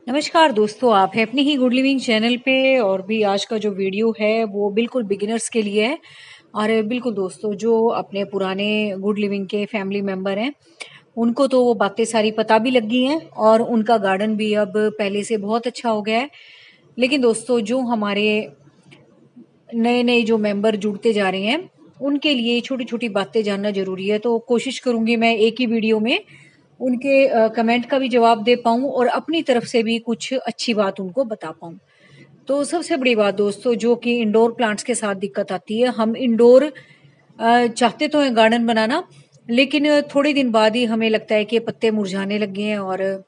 नमस्कार दोस्तों, आप हैं अपनी ही गुड लिविंग चैनल पे। और भी आज का जो वीडियो है वो बिल्कुल बिगिनर्स के लिए है। और बिल्कुल दोस्तों, जो अपने पुराने गुड लिविंग के फैमिली मेंबर हैं उनको तो वो बातें सारी पता भी लग गई हैं और उनका गार्डन भी अब पहले से बहुत अच्छा हो गया है। लेकिन दोस्तों, जो हमारे नए नए जो मेंबर जुड़ते जा रहे हैं उनके लिए छोटी छोटी बातें जानना जरूरी है। तो कोशिश करूंगी मैं एक ही वीडियो में उनके कमेंट का भी जवाब दे पाऊं और अपनी तरफ से भी कुछ अच्छी बात उनको बता पाऊं। तो सबसे बड़ी बात दोस्तों, जो कि इंडोर प्लांट्स के साथ दिक्कत आती है, हम इंडोर चाहते तो हैं गार्डन बनाना, लेकिन थोड़े दिन बाद ही हमें लगता है कि पत्ते मुरझाने लगे हैं और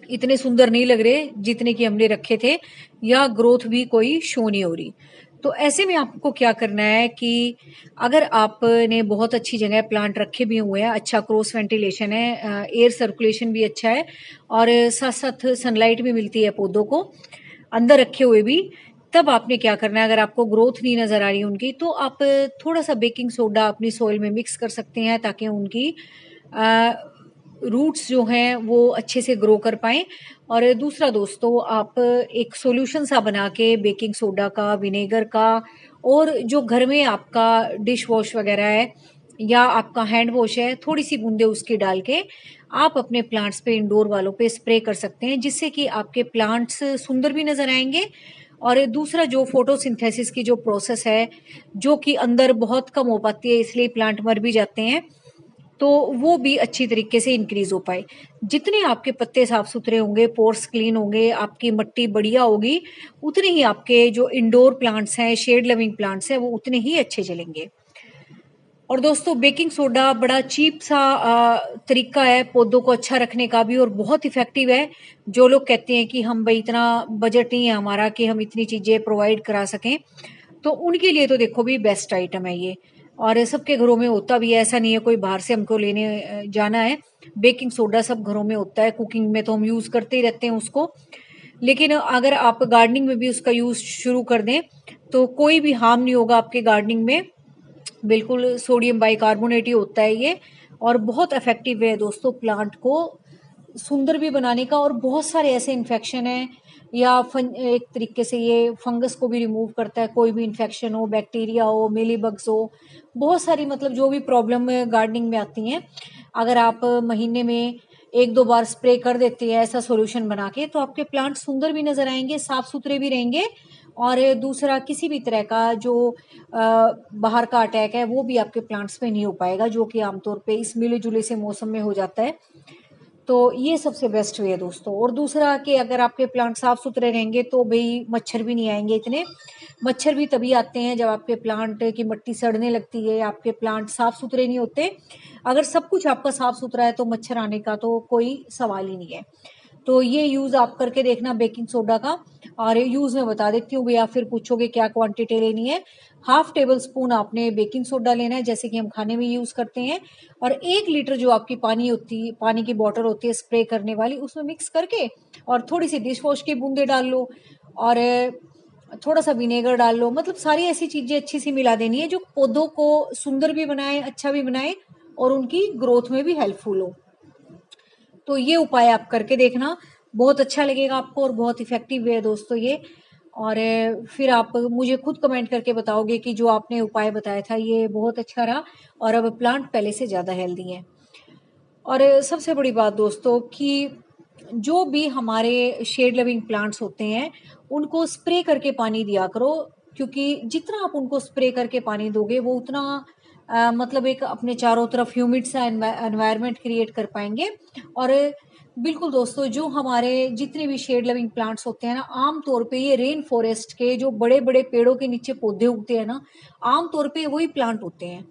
इतने सुंदर नहीं लग रहे जितने कि हमने रखे थे, या ग्रोथ भी कोई शो नहीं हो रही। तो ऐसे में आपको क्या करना है कि अगर आपने बहुत अच्छी जगह प्लांट रखे भी हुए हैं, अच्छा क्रॉस वेंटिलेशन है, एयर सर्कुलेशन भी अच्छा है और साथ साथ सनलाइट भी मिलती है पौधों को अंदर रखे हुए भी, तब आपने क्या करना है, अगर आपको ग्रोथ नहीं नजर आ रही उनकी, तो आप थोड़ा सा बेकिंग सोडा अपनी सॉइल में मिक्स कर सकते हैं ताकि उनकी रूट्स जो हैं वो अच्छे से ग्रो कर पाएं। और दूसरा दोस्तों, आप एक सॉल्यूशन सा बना के बेकिंग सोडा का, विनेगर का, और जो घर में आपका डिश वॉश वगैरह है या आपका हैंड वॉश है, थोड़ी सी बूंदे उसकी डाल के आप अपने प्लांट्स पे, इंडोर वालों पे स्प्रे कर सकते हैं, जिससे कि आपके प्लांट्स सुंदर भी नजर आएंगे। और दूसरा, जो फोटोसिंथेसिस की जो प्रोसेस है, जो कि अंदर बहुत कम हो पाती है इसलिए प्लांट मर भी जाते हैं, तो वो भी अच्छी तरीके से इंक्रीज हो पाए। जितने आपके पत्ते साफ सुथरे होंगे, पोर्स क्लीन होंगे, आपकी मिट्टी बढ़िया होगी, उतने ही आपके जो इंडोर प्लांट्स हैं, शेड लविंग प्लांट्स हैं, वो उतने ही अच्छे चलेंगे। और दोस्तों, बेकिंग सोडा बड़ा चीप सा तरीका है पौधों को अच्छा रखने का भी, और बहुत इफेक्टिव है। जो लोग कहते हैं कि हम भाई, इतना बजट नहीं है हमारा कि हम इतनी चीजें प्रोवाइड करा सकें, तो उनके लिए तो देखो भी बेस्ट आइटम है ये। और सबके घरों में होता भी है, ऐसा नहीं है कोई बाहर से हमको लेने जाना है। बेकिंग सोडा सब घरों में होता है, कुकिंग में तो हम यूज करते ही रहते हैं उसको। लेकिन अगर आप गार्डनिंग में भी उसका यूज शुरू कर दें तो कोई भी हार्म नहीं होगा आपके गार्डनिंग में। बिल्कुल सोडियम बाइकार्बोनेट ही होता है ये, और बहुत इफेक्टिव है दोस्तों प्लांट को सुंदर भी बनाने का। और बहुत सारे ऐसे इन्फेक्शन है, या एक तरीके से ये फंगस को भी रिमूव करता है। कोई भी इन्फेक्शन हो, बैक्टीरिया हो, मिलीबग्स हो, बहुत सारी मतलब जो भी प्रॉब्लम गार्डनिंग में आती हैं, अगर आप महीने में एक दो बार स्प्रे कर देते हैं ऐसा सॉल्यूशन बना के, तो आपके प्लांट सुंदर भी नजर आएंगे, साफ सुथरे भी रहेंगे। और दूसरा, किसी भी तरह का जो बाहर का अटैक है वो भी आपके प्लांट्स पे नहीं हो पाएगा, जो कि आमतौर पे इस मिले जुले से मौसम में हो जाता है। तो ये सबसे बेस्ट वे है दोस्तों। और दूसरा कि अगर आपके प्लांट साफ सुथरे रहेंगे तो भाई मच्छर भी नहीं आएंगे इतने। मच्छर भी तभी आते हैं जब आपके प्लांट की मिट्टी सड़ने लगती है, आपके प्लांट साफ सुथरे नहीं होते। अगर सब कुछ आपका साफ सुथरा है तो मच्छर आने का तो कोई सवाल ही नहीं है। तो ये यूज आप करके देखना बेकिंग सोडा का। और यूज मैं बता देती हूँ भैया, फिर पूछोगे क्या क्वांटिटी लेनी है। 1/2 टेबल स्पून आपने बेकिंग सोडा लेना है, जैसे कि हम खाने में यूज करते हैं। और 1 लीटर जो आपकी पानी होती है, पानी की बोतल होती है स्प्रे करने वाली, उसमें मिक्स करके और थोड़ी सी डिश वॉश की बूंदे डाल लो, और थोड़ा सा विनेगर डाल लो। मतलब सारी ऐसी चीजें अच्छी सी मिला देनी है जो पौधों को सुंदर भी बनाए, अच्छा भी बनाए, और उनकी ग्रोथ में भी हेल्पफुल हो। तो ये उपाय आप करके देखना, बहुत अच्छा लगेगा आपको और बहुत इफेक्टिव है दोस्तों ये। और फिर आप मुझे खुद कमेंट करके बताओगे कि जो आपने उपाय बताया था ये बहुत अच्छा रहा और अब प्लांट पहले से ज्यादा हेल्दी है। और सबसे बड़ी बात दोस्तों कि जो भी हमारे शेड लविंग प्लांट्स होते हैं उनको स्प्रे करके पानी दिया करो, क्योंकि जितना आप उनको स्प्रे करके पानी दोगे वो उतना मतलब एक अपने चारों तरफ ह्यूमिड सा एनवायरनमेंट क्रिएट कर पाएंगे। और बिल्कुल दोस्तों, जो हमारे जितने भी शेड लविंग प्लांट्स होते हैं ना, आम तौर पे ये रेन फॉरेस्ट के जो बड़े बड़े पेड़ों के नीचे पौधे उगते हैं ना, आम तौर पे वही प्लांट होते हैं।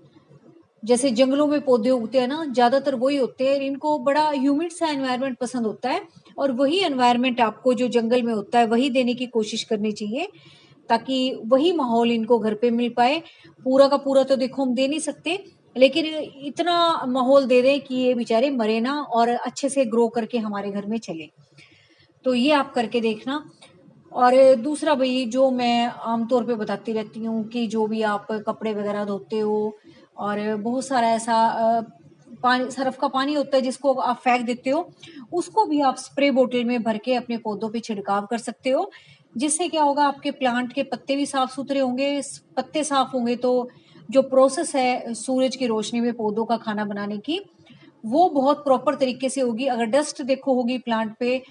जैसे जंगलों में पौधे उगते हैं ना, ज्यादातर वही होते हैं। इनको बड़ा ह्यूमिड सा एनवायरनमेंट पसंद होता है, और वही एनवायरनमेंट आपको जो जंगल में होता है वही देने की कोशिश करनी चाहिए, ताकि वही माहौल इनको घर पे मिल पाए। पूरा का पूरा तो देखो हम दे नहीं सकते, लेकिन इतना माहौल दे दें कि ये बेचारे मरे ना और अच्छे से ग्रो करके हमारे घर में चले। तो ये आप करके देखना। और दूसरा भाई, जो मैं आमतौर पे बताती रहती हूँ कि जो भी आप कपड़े वगैरह धोते हो, और बहुत सारा ऐसा पानी, सर्फ का पानी होता है जिसको आप फेंक देते हो, उसको भी आप स्प्रे बोतल में भर के अपने पौधों पे छिड़काव कर सकते हो। जिससे क्या होगा, आपके प्लांट के पत्ते भी साफ सुथरे होंगे। पत्ते साफ होंगे तो जो प्रोसेस है सूरज की रोशनी में पौधों का खाना बनाने की, वो बहुत प्रॉपर तरीके से होगी। अगर डस्ट देखो होगी प्लांट पे,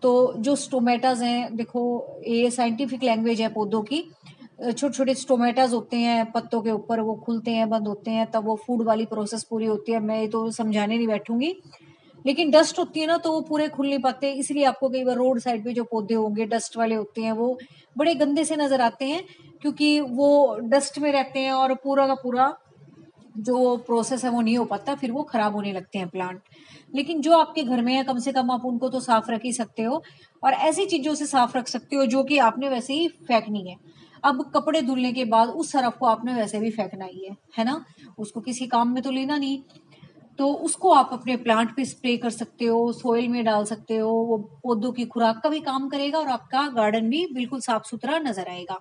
तो जो स्टोमेटाज हैं, देखो ये साइंटिफिक लैंग्वेज है पौधों की, छोटे छोटे स्टोमेटाज होते हैं पत्तों के ऊपर, वो खुलते हैं बंद होते हैं, तब वो फूड वाली प्रोसेस पूरी होती है। मैं ये तो समझाने नहीं बैठूंगी, लेकिन डस्ट होती है ना तो वो पूरे खुल नहीं पाते। इसलिए आपको कई बार रोड साइड पे जो पौधे होंगे डस्ट वाले होते हैं वो बड़े गंदे से नजर आते हैं, क्योंकि वो डस्ट में रहते हैं और पूरा का पूरा जो प्रोसेस है वो नहीं हो पाता, फिर वो खराब होने लगते हैं प्लांट। लेकिन जो आपके घर में है, कम से कम आप उनको तो साफ रख ही सकते हो, और ऐसी चीजों से साफ रख सकते हो जो कि आपने वैसे ही फेंकनी है। अब कपड़े धुलने के बाद उस सरफ को आपने वैसे भी फेंकना ही है ना, उसको किसी काम में तो लेना नहीं। तो उसको आप अपने प्लांट पे स्प्रे कर सकते हो, सोइल में डाल सकते हो, वो पौधों की खुराक का भी काम करेगा और आपका गार्डन भी बिल्कुल साफ सुथरा नजर आएगा।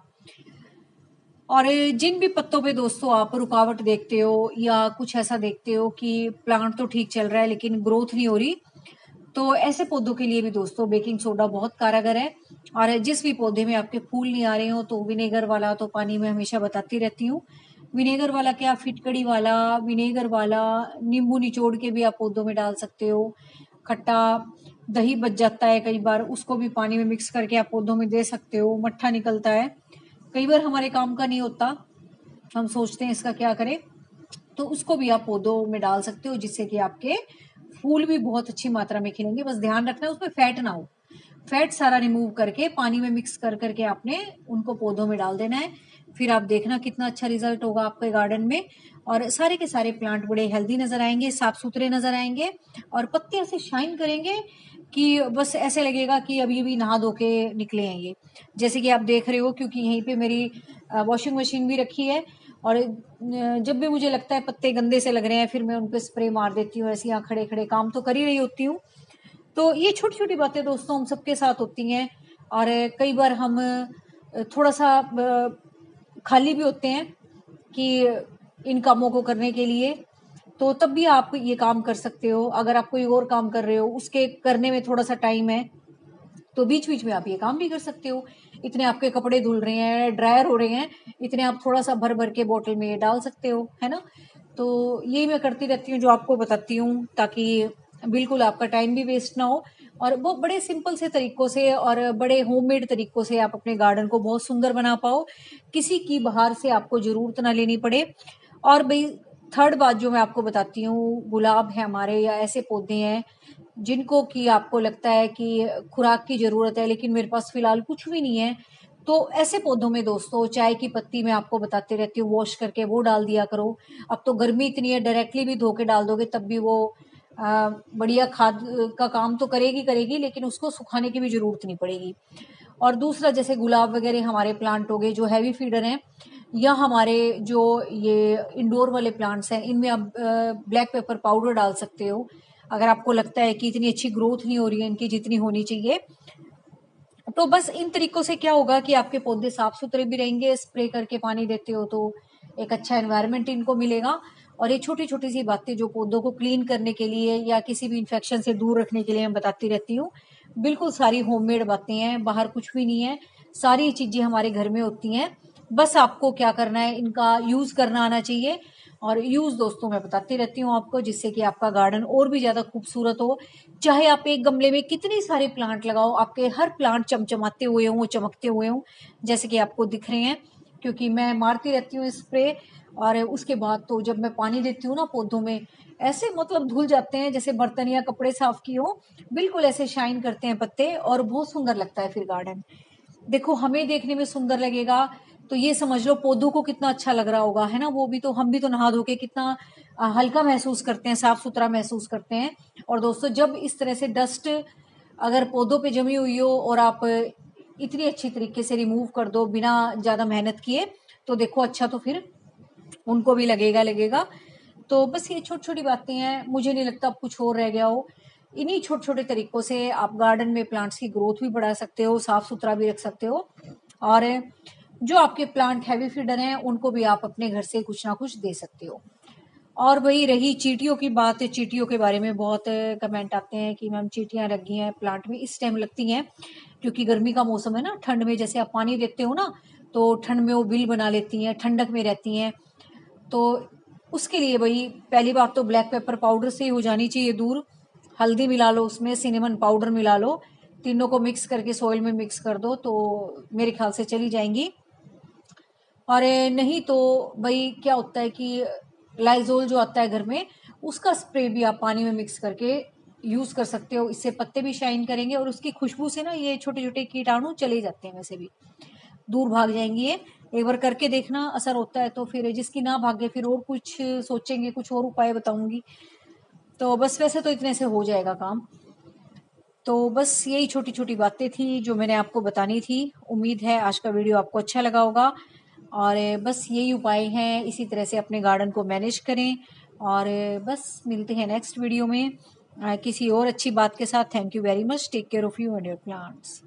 और जिन भी पत्तों पे दोस्तों आप रुकावट देखते हो या कुछ ऐसा देखते हो कि प्लांट तो ठीक चल रहा है लेकिन ग्रोथ नहीं हो रही, तो ऐसे पौधों के लिए भी दोस्तों बेकिंग सोडा बहुत कारगर है। और जिस भी पौधे में आपके फूल नहीं आ रहे हो तो विनेगर वाला तो पानी में हमेशा बताती रहती हूँ। विनेगर वाला क्या, फिटकड़ी वाला विनेगर वाला, नींबू निचोड़ के भी आप पौधों में डाल सकते हो। खट्टा दही बच जाता है कई बार, उसको भी पानी में मिक्स करके आप पौधों में दे सकते हो। मट्ठा निकलता है, कई बार हमारे काम का नहीं होता, हम सोचते हैं इसका क्या करें, तो उसको भी आप पौधों में डाल सकते हो, जिससे कि आपके फूल भी बहुत अच्छी मात्रा में खिलेंगे। बस ध्यान रखना है उसमें फैट ना हो। फैट सारा रिमूव करके पानी में मिक्स कर करके आपने उनको पौधों में डाल देना है। फिर आप देखना कितना अच्छा रिजल्ट होगा आपके गार्डन में, और सारे के सारे प्लांट बड़े हेल्दी नजर आएंगे, साफ सुथरे नजर आएंगे, और पत्ते ऐसे शाइन करेंगे कि बस ऐसे लगेगा कि अभी अभी नहा धो के निकले हैं ये। जैसे कि आप देख रहे हो, क्योंकि यहीं पे मेरी वॉशिंग मशीन भी रखी है, और जब भी मुझे लगता है पत्ते गंदे से लग रहे हैं, फिर मैं उन पे स्प्रे मार देती हूँ। ऐसे यहाँ खड़े खड़े काम तो कर ही रही होती हूँ। तो ये छोटी छोटी बातें दोस्तों हम सबके साथ होती हैं, और कई बार हम थोड़ा सा खाली भी होते हैं कि इन कामों को करने के लिए, तो तब भी आप ये काम कर सकते हो। अगर आप कोई और काम कर रहे हो, उसके करने में थोड़ा सा टाइम है, तो बीच बीच में आप ये काम भी कर सकते हो। इतने आपके कपड़े धुल रहे हैं, ड्रायर हो रहे हैं, इतने आप थोड़ा सा भर भर के बोतल में डाल सकते हो, है ना। तो यही मैं करती रहती हूँ, जो आपको बताती हूँ, ताकि बिल्कुल आपका टाइम भी वेस्ट ना हो, और वो बड़े सिंपल से तरीकों से और बड़े होममेड तरीकों से आप अपने गार्डन को बहुत सुंदर बना पाओ, किसी की बाहर से आपको जरूरत ना लेनी पड़े। और भाई, थर्ड बात जो मैं आपको बताती हूँ, गुलाब है हमारे या ऐसे पौधे हैं जिनको कि आपको लगता है कि खुराक की जरूरत है लेकिन मेरे पास फिलहाल कुछ भी नहीं है, तो ऐसे पौधों में दोस्तों चाय की पत्ती मैं आपको बताते रहती हूँ, वॉश करके वो डाल दिया करो। अब तो गर्मी इतनी है, डायरेक्टली भी धो के डाल दोगे तब भी वो बढ़िया खाद का काम तो करेगी करेगी, लेकिन उसको सुखाने की भी जरूरत नहीं पड़ेगी। और दूसरा, जैसे गुलाब वगैरह हमारे प्लांट हो गए जो हैवी फीडर हैं, या हमारे जो ये इंडोर वाले प्लांट्स हैं, इनमें आप ब्लैक पेपर पाउडर डाल सकते हो। अगर आपको लगता है कि इतनी अच्छी ग्रोथ नहीं हो रही है इनकी जितनी होनी चाहिए, तो बस इन तरीकों से क्या होगा कि आपके पौधे साफ सुथरे भी रहेंगे, स्प्रे करके पानी देते हो तो एक अच्छा एनवायरनमेंट इनको मिलेगा। और ये छोटी छोटी सी बातें जो पौधों को क्लीन करने के लिए या किसी भी इन्फेक्शन से दूर रखने के लिए मैं बताती रहती हूँ, बिल्कुल सारी होममेड बातें हैं, बाहर कुछ भी नहीं है, सारी चीजें हमारे घर में होती हैं। बस आपको क्या करना है, इनका यूज करना आना चाहिए। और यूज दोस्तों मैं बताती रहती हूँ आपको, जिससे कि आपका गार्डन और भी ज्यादा खूबसूरत हो। चाहे आप एक गमले में कितने सारे प्लांट लगाओ, आपके हर प्लांट चमचमाते हुए हों, चमकते हुए हों, जैसे कि आपको दिख रहे हैं, क्योंकि मैं मारती रहती हूँ स्प्रे। और उसके बाद तो जब मैं पानी देती हूँ ना पौधों में, ऐसे मतलब धुल जाते हैं जैसे बर्तन या कपड़े साफ किए हो, बिल्कुल ऐसे शाइन करते हैं पत्ते, और बहुत सुंदर लगता है फिर गार्डन। देखो हमें देखने में सुंदर लगेगा, तो ये समझ लो पौधों को कितना अच्छा लग रहा होगा, है ना। वो भी तो, हम भी तो नहा धो के कितना हल्का महसूस करते हैं, साफ सुथरा महसूस करते हैं। और दोस्तों जब इस तरह से डस्ट अगर पौधों पे जमी हुई हो और आप इतनी अच्छी तरीके से रिमूव कर दो बिना ज्यादा मेहनत किए, तो देखो अच्छा तो फिर उनको भी लगेगा लगेगा। तो बस ये छोटी छोटी बातें हैं, मुझे नहीं लगता अब कुछ और रह गया हो। इन्हीं छोटे छोटे तरीकों से आप गार्डन में प्लांट्स की ग्रोथ भी बढ़ा सकते हो, साफ सुथरा भी रख सकते हो। और जो आपके प्लांट हैवी फीडर हैं उनको भी आप अपने घर से कुछ ना कुछ दे सकते हो। और वही रही चींटियों की बात, चींटियों के बारे में बहुत कमेंट आते हैं कि मैम चींटियां लग गई हैं प्लांट में। इस टाइम लगती हैं क्योंकि गर्मी का मौसम है ना, ठंड में जैसे आप पानी देते हो ना, तो ठंड में वो बिल बना लेती हैं, ठंडक में रहती हैं। तो उसके लिए भाई पहली बात तो ब्लैक पेपर पाउडर से हो जानी चाहिए दूर। हल्दी मिला लो उसमें, सिनेमन पाउडर मिला लो, तीनों को मिक्स करके सॉइल में मिक्स कर दो तो मेरे ख्याल से चली जाएंगी। और नहीं तो भाई क्या होता है कि लाइजोल जो आता है घर में, उसका स्प्रे भी आप पानी में मिक्स करके यूज कर सकते हो। इससे पत्ते भी शाइन करेंगे और उसकी खुशबू से ना ये छोटे छोटे कीटाणु चले जाते हैं, वैसे भी दूर भाग जाएंगी ये। एक बार करके देखना, असर होता है तो फिर जिसकी ना भागे फिर और कुछ सोचेंगे, कुछ और उपाय बताऊंगी। तो बस वैसे तो इतने से हो जाएगा काम। तो बस यही छोटी छोटी बातें थी जो मैंने आपको बतानी थी। उम्मीद है आज का वीडियो आपको अच्छा लगा होगा। और बस यही उपाय हैं, इसी तरह से अपने गार्डन को मैनेज करें। और बस मिलते हैं नेक्स्ट वीडियो में किसी और अच्छी बात के साथ। Thank you very much. Take care of you and your plants.